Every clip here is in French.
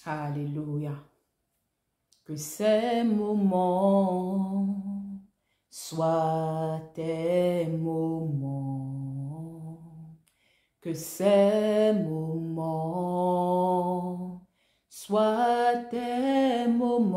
Alléluia. Que ces moments soient tes moments. Que ces moments soient tes moments.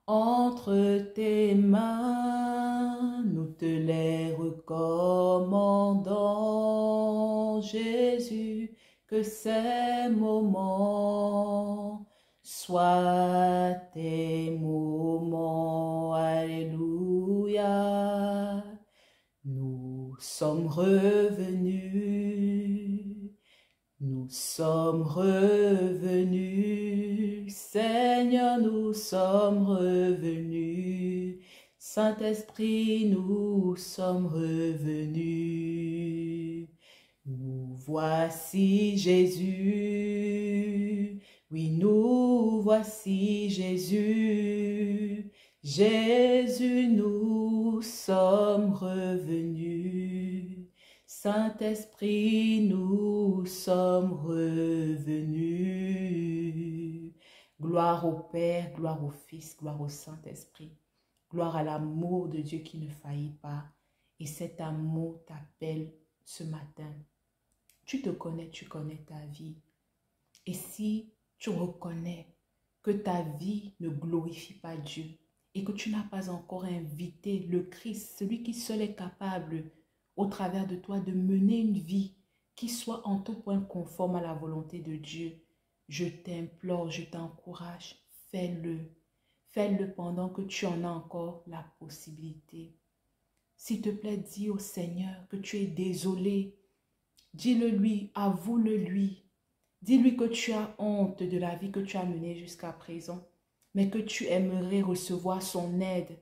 Entre tes mains, nous te les recommandons, Jésus. Que ces moments soient tes moments. Alléluia. Nous sommes revenus. Nous sommes revenus. Seigneur, nous sommes revenus. Saint-Esprit, nous sommes revenus. Nous voici Jésus, oui nous voici Jésus, Jésus nous sommes revenus, Saint-Esprit nous sommes revenus. Gloire au Père, gloire au Fils, gloire au Saint-Esprit, gloire à l'amour de Dieu qui ne faillit pas et cet amour t'appelle ce matin. Tu te connais, tu connais ta vie. Et si tu reconnais que ta vie ne glorifie pas Dieu et que tu n'as pas encore invité le Christ, celui qui seul est capable au travers de toi de mener une vie qui soit en tout point conforme à la volonté de Dieu, je t'implore, je t'encourage, fais-le. Fais-le pendant que tu en as encore la possibilité. S'il te plaît, dis au Seigneur que tu es désolé. Dis-le lui, avoue-le lui. Dis-lui que tu as honte de la vie que tu as menée jusqu'à présent, mais que tu aimerais recevoir son aide.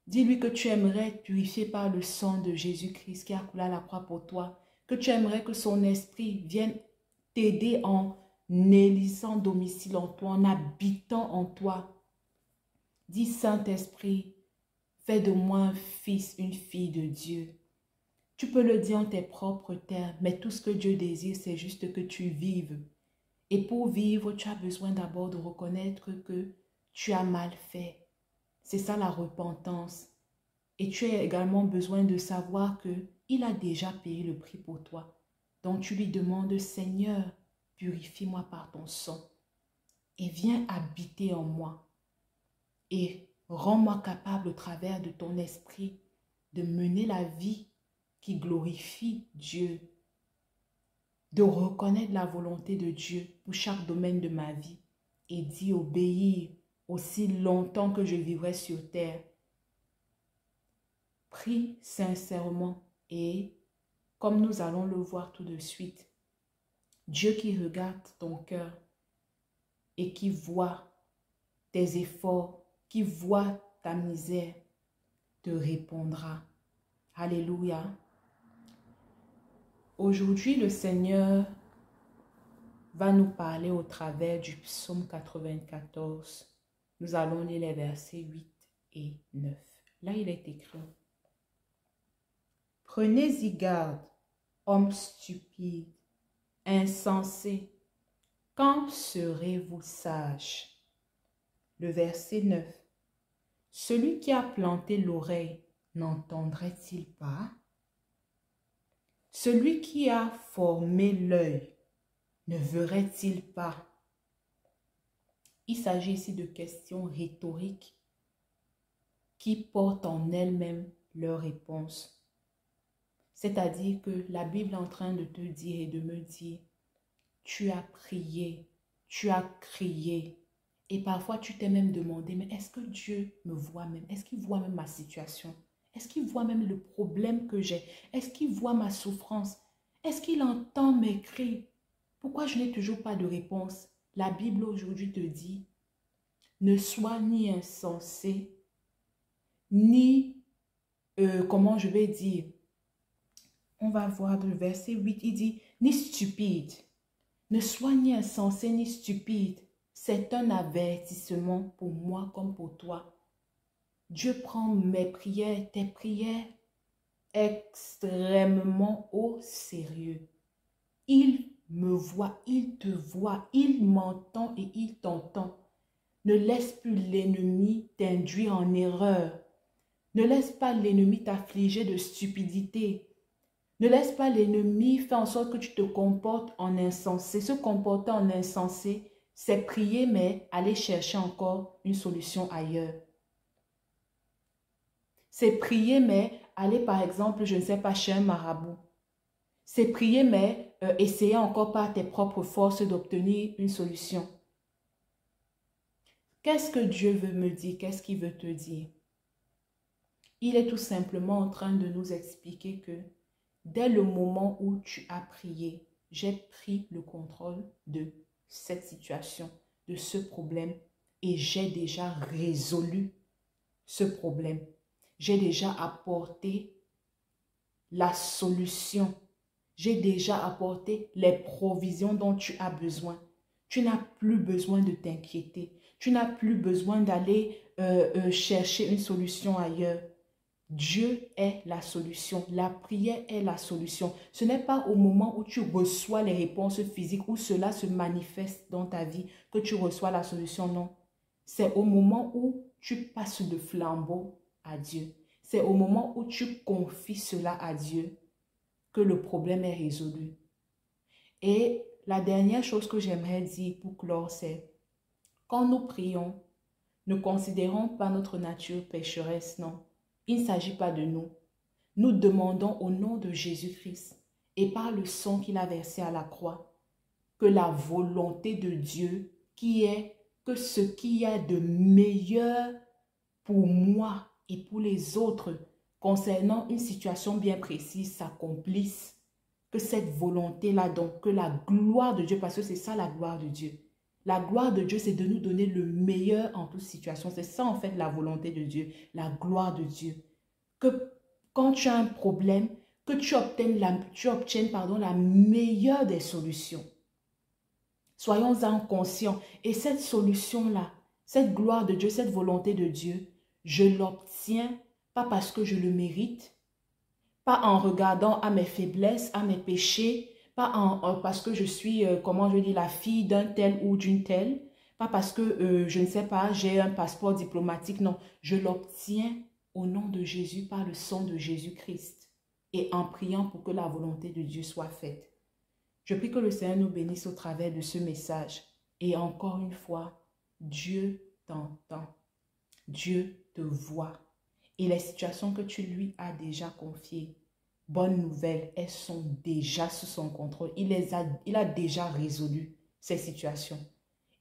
Dis-lui que tu aimerais être purifié par le sang de Jésus-Christ qui a coulé à la croix pour toi, que tu aimerais que son esprit vienne t'aider en élisant domicile en toi, en habitant en toi. Dis Saint-Esprit, fais de moi un fils, une fille de Dieu. Tu peux le dire en tes propres termes, mais tout ce que Dieu désire, c'est juste que tu vives. Et pour vivre, tu as besoin d'abord de reconnaître que tu as mal fait. C'est ça la repentance. Et tu as également besoin de savoir qu'il a déjà payé le prix pour toi. Donc tu lui demandes, Seigneur, purifie-moi par ton sang et viens habiter en moi. Et rends-moi capable au travers de ton esprit de mener la vie qui glorifie Dieu, de reconnaître la volonté de Dieu pour chaque domaine de ma vie et d'y obéir aussi longtemps que je vivrai sur terre. Prie sincèrement et, comme nous allons le voir tout de suite, Dieu qui regarde ton cœur et qui voit tes efforts, qui voit ta misère, te répondra. Alléluia. Aujourd'hui, le Seigneur va nous parler au travers du psaume 94. Nous allons lire les versets 8 et 9. Là, il est écrit: Prenez-y garde, hommes stupides, insensés, quand serez-vous sages? Le verset 9. Celui qui a planté l'oreille n'entendrait-il pas? Celui qui a formé l'œil ne verrait-il pas? Il s'agit ici de questions rhétoriques qui portent en elles-mêmes leur réponse. C'est-à-dire que la Bible est en train de te dire et de me dire, tu as prié, tu as crié. Et parfois tu t'es même demandé, mais est-ce que Dieu me voit même? Est-ce qu'il voit même ma situation? Est-ce qu'il voit même le problème que j'ai? Est-ce qu'il voit ma souffrance? Est-ce qu'il entend mes cris? Pourquoi je n'ai toujours pas de réponse? La Bible aujourd'hui te dit, ne sois ni insensé, ni, comment je vais dire, on va voir dans le verset 8, il dit, ni stupide. Ne sois ni insensé ni stupide. C'est un avertissement pour moi comme pour toi. Dieu prend mes prières, tes prières extrêmement au sérieux. Il me voit, il te voit, il m'entend et il t'entend. Ne laisse plus l'ennemi t'induire en erreur. Ne laisse pas l'ennemi t'affliger de stupidité. Ne laisse pas l'ennemi faire en sorte que tu te comportes en insensé. Se comporter en insensé, c'est prier, mais aller chercher encore une solution ailleurs. C'est prier, mais aller par exemple, je ne sais pas, chez un marabout. C'est prier, mais essayer encore par tes propres forces d'obtenir une solution. Qu'est-ce que Dieu veut me dire? Qu'est-ce qu'il veut te dire? Il est tout simplement en train de nous expliquer que dès le moment où tu as prié, j'ai pris le contrôle de cette situation, de ce problème, et j'ai déjà résolu ce problème. J'ai déjà apporté la solution. J'ai déjà apporté les provisions dont tu as besoin. Tu n'as plus besoin de t'inquiéter. Tu n'as plus besoin d'aller chercher une solution ailleurs. Dieu est la solution. La prière est la solution. Ce n'est pas au moment où tu reçois les réponses physiques, où cela se manifeste dans ta vie, que tu reçois la solution, non. C'est au moment où tu passes le flambeau à Dieu. C'est au moment où tu confies cela à Dieu que le problème est résolu. Et la dernière chose que j'aimerais dire pour clore, c'est quand nous prions, ne considérons pas notre nature pécheresse, non. Il ne s'agit pas de nous. Nous demandons au nom de Jésus-Christ et par le sang qu'il a versé à la croix, que la volonté de Dieu, qui est que ce qu'il y a de meilleur pour moi et pour les autres concernant une situation bien précise s'accomplisse. Que cette volonté-là, donc, que la gloire de Dieu, parce que c'est ça la gloire de Dieu. La gloire de Dieu, c'est de nous donner le meilleur en toute situation. C'est ça, en fait, la volonté de Dieu, la gloire de Dieu. Que quand tu as un problème, que tu obtiennes la meilleure des solutions. Soyons-en conscients. Et cette solution-là, cette gloire de Dieu, cette volonté de Dieu, je l'obtiens pas parce que je le mérite, pas en regardant à mes faiblesses, à mes péchés, pas parce que je suis, la fille d'un tel ou d'une telle, pas parce que, je ne sais pas, j'ai un passeport diplomatique, non. Je l'obtiens au nom de Jésus, par le sang de Jésus-Christ et en priant pour que la volonté de Dieu soit faite. Je prie que le Seigneur nous bénisse au travers de ce message. Et encore une fois, Dieu t'entend. Dieu te voit. Et les situations que tu lui as déjà confiées, bonne nouvelle, elles sont déjà sous son contrôle. Il a déjà résolu ces situations.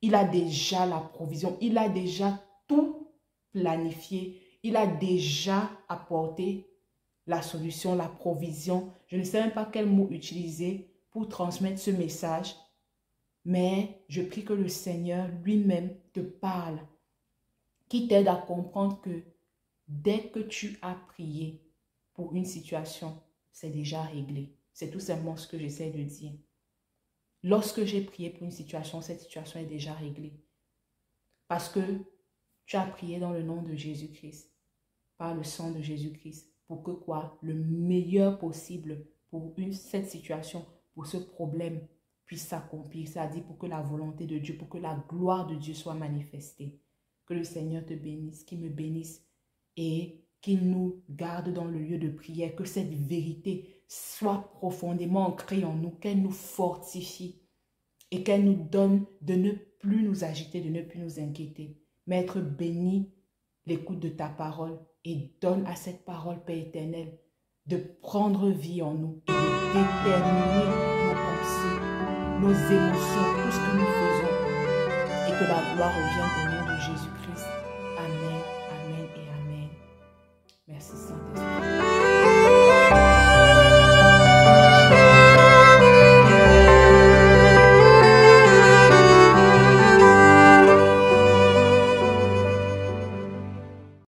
Il a déjà la provision. Il a déjà tout planifié. Il a déjà apporté la solution, la provision. Je ne sais même pas quel mot utiliser pour transmettre ce message. Mais je prie que le Seigneur lui-même te parle, qui t'aide à comprendre que dès que tu as prié pour une situation, c'est déjà réglé. C'est tout simplement ce que j'essaie de dire. Lorsque j'ai prié pour une situation, cette situation est déjà réglée. Parce que tu as prié dans le nom de Jésus-Christ, par le sang de Jésus-Christ, pour que quoi? Le meilleur possible pour cette situation, pour ce problème puisse s'accomplir. C'est-à-dire pour que la volonté de Dieu, pour que la gloire de Dieu soit manifestée. Que le Seigneur te bénisse, qu'il me bénisse et qu'il nous garde dans le lieu de prière. Que cette vérité soit profondément ancrée en nous, qu'elle nous fortifie et qu'elle nous donne de ne plus nous agiter, de ne plus nous inquiéter. Maître, bénis l'écoute de ta parole et donne à cette parole, Père éternel, de prendre vie en nous et de déterminer nos pensées, nos émotions, tout ce que nous faisons, et que la gloire revienne au nom de Jésus-Christ. Amen, amen et amen. Merci Saint-Esprit.